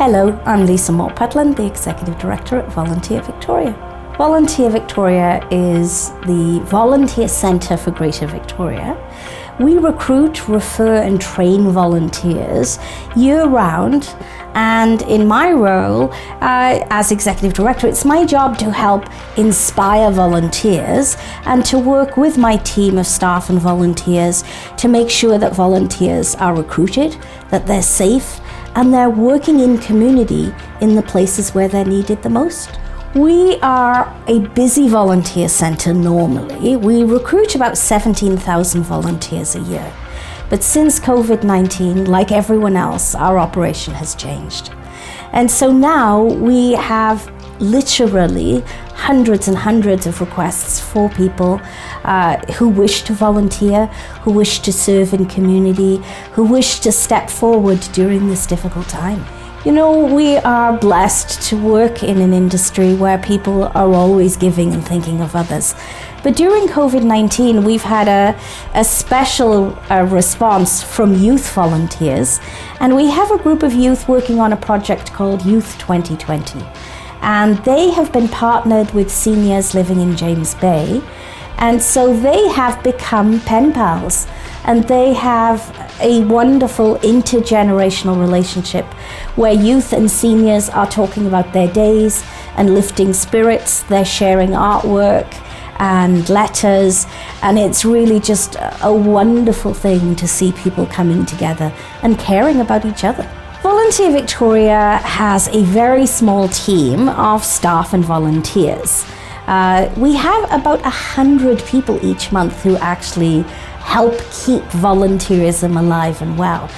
Hello, I'm Lisa Moore-Putland, the Executive Director at Volunteer Victoria. Volunteer Victoria is the volunteer centre for Greater Victoria. We recruit, refer and train volunteers year-round, and in my role as Executive Director, it's my job to help inspire volunteers and to work with my team of staff and volunteers to make sure that volunteers are recruited, that they're safe, and they're working in community in the places where they're needed the most. We are a busy volunteer centre normally. We recruit about 17,000 volunteers a year. But since COVID-19, like everyone else, our operation has changed. And so now we have literally hundreds and hundreds of requests for people who wish to volunteer, who wish to serve in community, who wish to step forward during this difficult time. You know, we are blessed to work in an industry where people are always giving and thinking of others. But during COVID-19, we've had a special response from youth volunteers, and we have a group of youth working on a project called Youth 2020. And they have been partnered with seniors living in James Bay, and so they have become pen pals, and they have a wonderful intergenerational relationship where youth and seniors are talking about their days and lifting spirits. They're sharing artwork and letters, and it's really just a wonderful thing to see people coming together and caring about each other. Volunteer Victoria has a very small team of staff and volunteers. We have about 100 people each month who actually help keep volunteerism alive and well.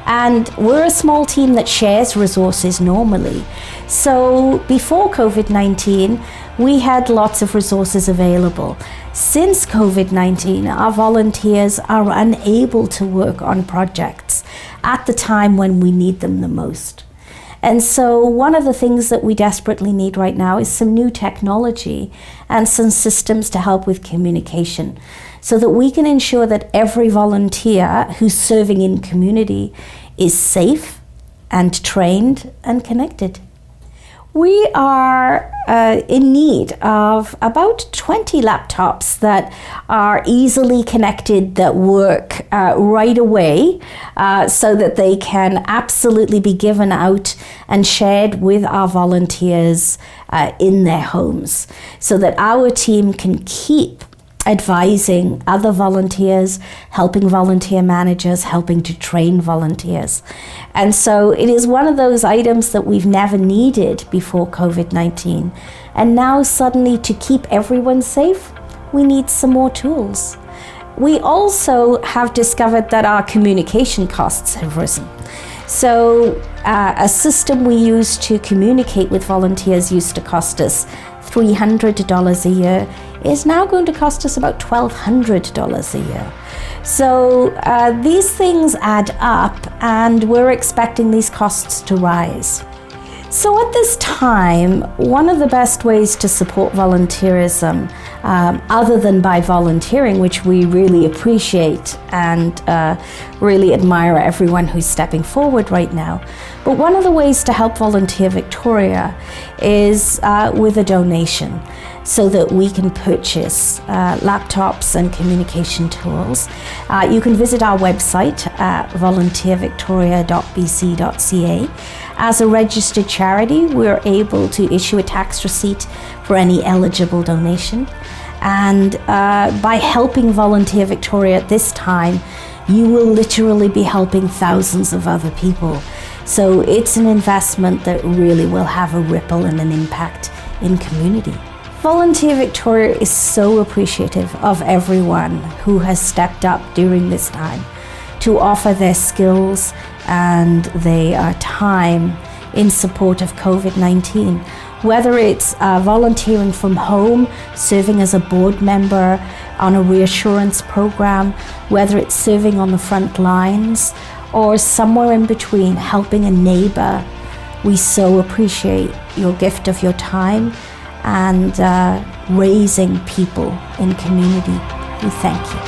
And we're a small team that shares resources normally. So before COVID-19, we had lots of resources available. Since COVID-19, our volunteers are unable to work on projects at the time when we need them the most. And so one of the things that we desperately need right now is some new technology and some systems to help with communication so that we can ensure that every volunteer who's serving in community is safe and trained and connected. We are in need of about 20 laptops that are easily connected, that work right away, so that they can absolutely be given out and shared with our volunteers in their homes, so that our team can keep advising other volunteers, helping volunteer managers, helping to train volunteers. And so it is one of those items that we've never needed before COVID-19. And now suddenly, to keep everyone safe, we need some more tools. We also have discovered that our communication costs have risen. So a system we used to communicate with volunteers used to cost us $300 a year is now going to cost us about $1,200 a year. So these things add up, and we're expecting these costs to rise. So at this time, one of the best ways to support volunteerism, other than by volunteering, which we really appreciate and really admire everyone who's stepping forward right now, but one of the ways to help Volunteer Victoria is with a donation, so that we can purchase laptops and communication tools. You can visit our website at volunteervictoria.bc.ca. As a registered charity, we're able to issue a tax receipt for any eligible donation. And by helping Volunteer Victoria at this time, you will literally be helping thousands of other people. So it's an investment that really will have a ripple and an impact in community. Volunteer Victoria is so appreciative of everyone who has stepped up during this time to offer their skills and their time in support of COVID-19. Whether it's volunteering from home, serving as a board member on a reassurance program, whether it's serving on the front lines, or somewhere in between, helping a neighbor, we so appreciate your gift of your time and raising people in community. We thank you.